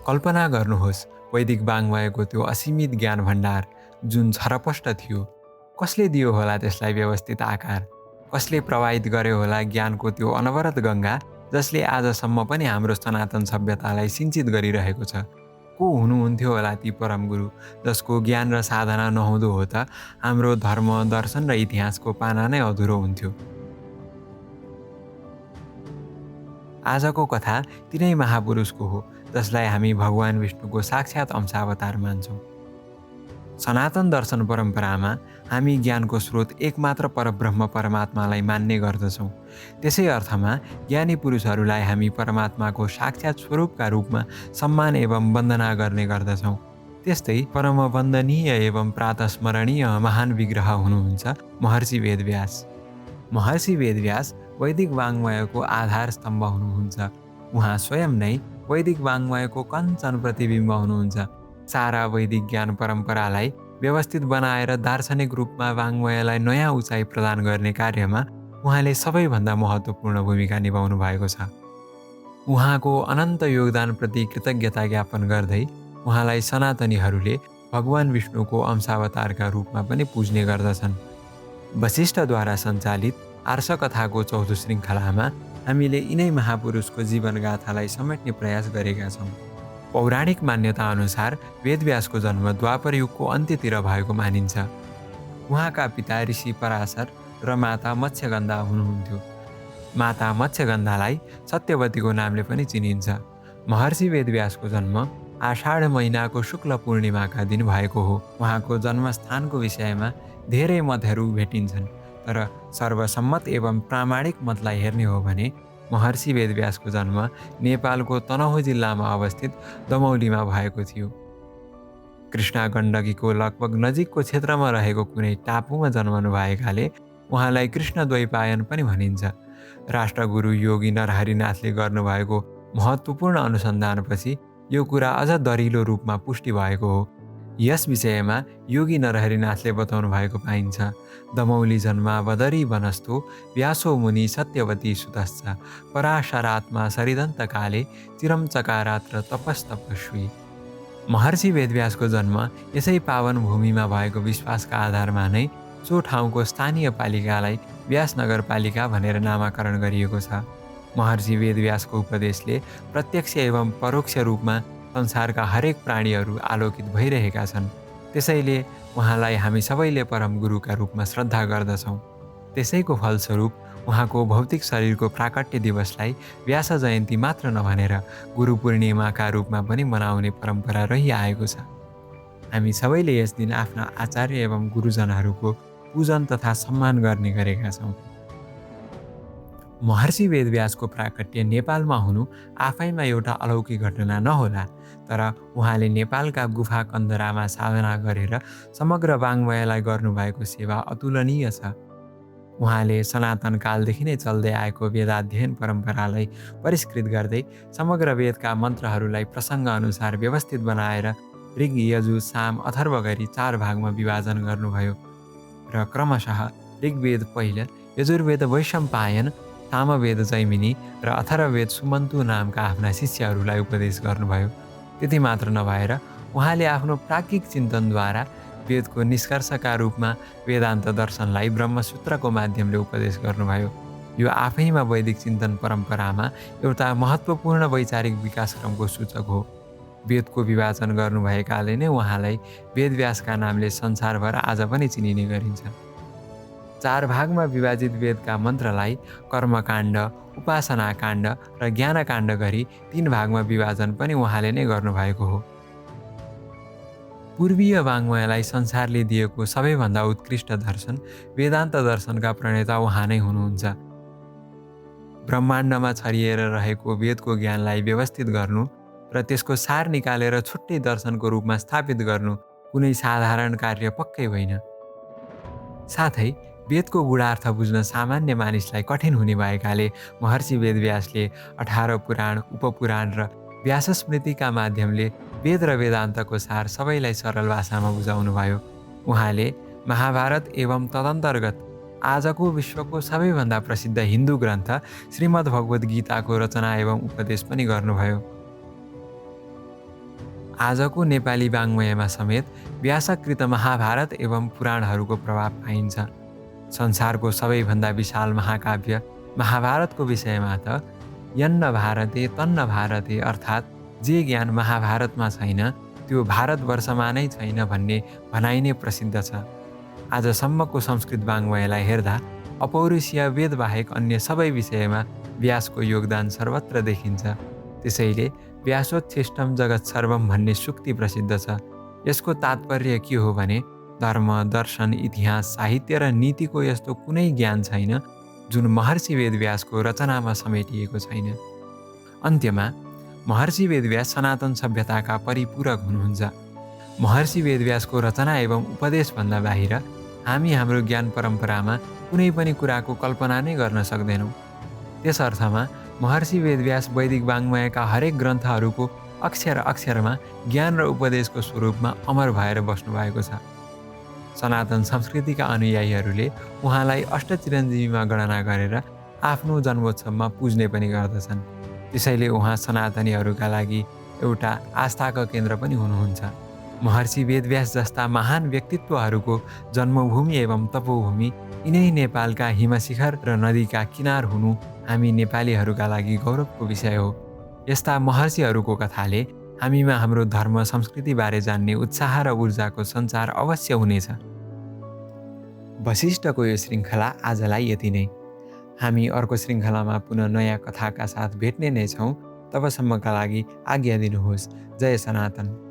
कल्पना गर्नुहोस्, वैदिक वाङ्मयको त्यो असीमित ज्ञान भण्डार जुन छरपष्ट थियो, कसले दियो होला त्यसलाई व्यवस्थित आकार? कसले प्रवाहित गर्यो होला ज्ञानको त्यो अनवरत गङ्गा जसले आजसम्म पनि हाम्रो सनातन सभ्यतालाई सिञ्चित गरिरहेको छ? को हुनुहुन्थ्यो होला ती परम गुरु जसको ज्ञान र साधना नहुँदो हो त हाम्रो धर्म, दर्शन र इतिहासको पाना नै अधुरो हुन्थ्यो। आजको कथा तिनै महापुरुषको हो जसलाई हामी भगवान विष्णुको साक्षात् अंशावतार मान्छौँ। सनातन दर्शन परम्परामा हामी ज्ञानको स्रोत एकमात्र परब्रह्म परमात्मालाई मान्ने गर्दछौँ। त्यसै अर्थमा ज्ञानी पुरुषहरूलाई हामी परमात्माको साक्षात् स्वरूपका रूपमा सम्मान एवं वन्दना गर्ने गर्दछौँ। त्यस्तै परम वन्दनीय एवं प्रातस्मरणीय महान विग्रह हुनुहुन्छ महर्षि वेदव्यास। महर्षि वेदव्यास वैदिक वाङ्मयको आधार स्तम्भ हुनुहुन्छ। उहाँ स्वयं नै वैदिक वाङ्मयको कञ्चन प्रतिबिम्ब हुनुहुन्छ। सारा वैदिक ज्ञान परम्परालाई व्यवस्थित बनाएर दार्शनिक रूपमा वाङ्मयलाई नयाँ उचाइ प्रदान गर्ने कार्यमा उहाँले सबैभन्दा महत्त्वपूर्ण भूमिका निभाउनु भएको छ। उहाँको अनन्त योगदानप्रति कृतज्ञता ज्ञापन गर्दै उहाँलाई सनातनीहरूले भगवान विष्णुको अंशावतारका रूपमा पनि पुज्ने गर्दछन्। वशिष्ठद्वारा सञ्चालित आर्षकथाको चौथो श्रृङ्खलामा हामीले यिनै महापुरुषको जीवनगाथालाई समेट्ने प्रयास गरेका छौँ। पौराणिक मान्यता अनुसार वेदव्यासको जन्म द्वापर युगको अन्त्यतिर भएको मानिन्छ। उहाँका पिता ऋषि पराशर र माता मत्स्यगन्धा हुनुहुन्थ्यो। माता मत्स्यगन्धालाई सत्यवतीको नामले पनि चिनिन्छ। महर्षि वेदव्यासको जन्म आषाढ महिनाको शुक्ल पूर्णिमाका दिन भएको हो। उहाँको जन्मस्थानको विषयमा धेरै मतहरू भेटिन्छन्, तर सर्वसम्मत एवं प्रामाणिक मतलाई हेर्ने हो भने महर्षि वेदव्यासको जन्म नेपालको तनहुँ जिल्लामा अवस्थित दमौलीमा भएको थियो। कृष्णा गण्डकीको लगभग नजिकको क्षेत्रमा रहेको कुनै टापुमा जन्मनु भएकाले उहाँलाई कृष्णद्वैपायन पनि भनिन्छ। राष्ट्रगुरु योगी नरहरिनाथले गर्नुभएको महत्त्वपूर्ण अनुसन्धानपछि यो कुरा अझ दरिलो रूपमा पुष्टि भएको हो। यस विषयमा योगी नरहरिनाथले बताउनु भएको पाइन्छ। दमौली जन्मा बदरी वनस्थो व्यासो मुनि सत्यवती सुतश्च पराशरात्मा सरिदन्तकाले चिरम चकारात्र तपस्तपस्वी। महर्षि वेदव्यासको जन्म यसै पावन भूमिमा भएको विश्वासका आधारमा नै सो ठाउँको स्थानीय पालिकालाई व्यास नगरपालिका भनेर नामाकरण गरिएको छ। महर्षि वेदव्यासको उपदेशले प्रत्यक्ष एवं परोक्ष रूपमा संसारका हरेक प्राणीहरू आलोकित भइरहेका छन्। त्यसैले उहाँलाई हामी सबैले परम गुरुका रूपमा श्रद्धा गर्दछौँ। त्यसैको फलस्वरूप उहाँको भौतिक शरीरको प्राकट्य दिवसलाई व्यास जयन्ती मात्र नभनेर गुरु पूर्णिमाका रूपमा पनि मनाउने परम्परा रहिआएको छ। हामी सबैले यस दिन आफ्ना आचार्य एवं गुरुजनहरूको पूजन तथा सम्मान गर्ने गरेका छौँ। महर्षि वेदव्यासको प्राकट्य नेपालमा हुनु आफैमा एउटा अलौकिक घटना नहोला, तर उहाँले नेपालका गुफा कन्दरामा साधना गरेर समग्र वाङ्मयलाई गर्नुभएको सेवा अतुलनीय छ। उहाँले सनातन कालदेखि नै चल्दै आएको वेदाध्ययन परम्परालाई परिष्कृत गर्दै समग्र वेदका मन्त्रहरूलाई प्रसङ्गअनुसार व्यवस्थित बनाएर ऋग, यजु, साम, अथर्व गरी 4 भागमा विभाजन गर्नुभयो र क्रमशः ऋग्वेद पहिलो, यजुर्वेद वैशम्पायन, सामवेद जैमिनी र अथर्ववेद सुमन्तु नामका आफ्ना शिष्यहरूलाई उपदेश गर्नुभयो। त्यति मात्र नभएर उहाँले आफ्नो प्राज्ञिक चिन्तनद्वारा वेदको निष्कर्षका रूपमा वेदान्त दर्शनलाई ब्रह्मसूत्रको माध्यमले उपदेश गर्नुभयो। यो आफैमा वैदिक चिन्तन परम्परामा एउटा महत्त्वपूर्ण वैचारिक विकासक्रमको सूचक हो। वेदको विभाजन गर्नुभएकाले नै उहाँलाई वेदव्यासका नामले संसारभर आज पनि चिनिने गरिन्छ। 4 भागमा विभाजित वेदका मन्त्रलाई कर्मकाण्ड, उपासनाकाण्ड र ज्ञानकाण्ड गरी 3 भागमा विभाजन पनि उहाँले नै गर्नुभएको हो। पूर्वीय वाङ्मयलाई संसारले दिएको सबैभन्दा उत्कृष्ट दर्शन वेदान्त दर्शनका प्रणेता उहाँ नै हुनुहुन्छ। ब्रह्माण्डमा छरिएर रहेको वेदको ज्ञानलाई व्यवस्थित गर्नु र त्यसको सार निकालेर छुट्टै दर्शनको रूपमा स्थापित गर्नु कुनै साधारण कार्य पक्कै होइन। साथै वेदको गूढार्थ बुझ्न सामान्य मानिसलाई कठिन हुने भएकाले महर्षि वेदव्यासले 18 पुराण, उपपुराण र व्यासस्मृतिका माध्यमले वेद र वेदान्तको सार सबैलाई सरल भाषामा बुझाउनुभयो। उहाँले महाभारत एवं तदन्तर्गत आजको विश्वको सबैभन्दा प्रसिद्ध हिन्दू ग्रन्थ श्रीमद् भगवद् गीताको रचना एवं उपदेश पनि गर्नुभयो। आजको नेपाली वाङ्मयमा समेत व्यासकृत महाभारत एवं पुराणहरूको प्रभाव पाइन्छ। संसारको सबैभन्दा विशाल महाकाव्य महाभारतको विषयमा त यन्न भारते तन्न भारते अर्थात् जे ज्ञान महाभारतमा छैन त्यो भारतवर्षमा नै छैन भन्ने भनाइ नै प्रसिद्ध छ। आजसम्मको संस्कृत वाङ्मयलाई हेर्दा अपौरुषीय वेदबाहेक अन्य सबै विषयमा व्यासको योगदान सर्वत्र देखिन्छ। त्यसैले व्यासोच्छिष्टम जगत् सर्वम भन्ने सुक्ति प्रसिद्ध छ। यसको तात्पर्य के हो भने धर्म, दर्शन, इतिहास, साहित्य र नीतिको यस्तो कुनै ज्ञान छैन जुन महर्षि वेदव्यासको रचनामा समेटिएको छैन। अन्त्यमा महर्षि वेदव्यास सनातन सभ्यताका परिपूरक हुनुहुन्छ। महर्षि वेदव्यासको रचना एवं उपदेशभन्दा बाहिर हामी हाम्रो ज्ञान परम्परामा कुनै पनि कुराको कल्पना नै गर्न सक्दैनौँ। त्यस अर्थमा महर्षि वेदव्यास वैदिक वाङ्मयका हरेक ग्रन्थहरूको अक्षर अक्षरमा ज्ञान र उपदेशको स्वरूपमा अमर भएर बस्नुभएको छ। सनातन संस्कृतिका अनुयायीहरूले उहाँलाई अष्टचिरञ्जीवीमा गणना गरेर आफ्नो जन्मोत्सवमा पुज्ने पनि गर्दछन्। त्यसैले उहाँ सनातनीहरूका लागि एउटा आस्थाको केन्द्र पनि हुनुहुन्छ। महर्षि वेदव्यास जस्ता महान व्यक्तित्वहरूको जन्मभूमि एवं तपोभूमि यिनै नेपालका हिमशिखर र नदीका किनार हुनु हामी नेपालीहरूका लागि गौरवको विषय हो। यस्ता महर्षिहरूको कथाले हामीमा हाम्रो धर्म संस्कृतिबारे जान्ने उत्साह र ऊर्जाको सञ्चार अवश्य हुनेछ। वशिष्ठको यो श्रृङ्खला आजलाई यति नै। हामी अर्को श्रृङ्खलामा पुनः नयाँ कथाका साथ भेट्ने नै छौँ। तबसम्मका लागि आज्ञा दिनुहोस्। जय सनातन।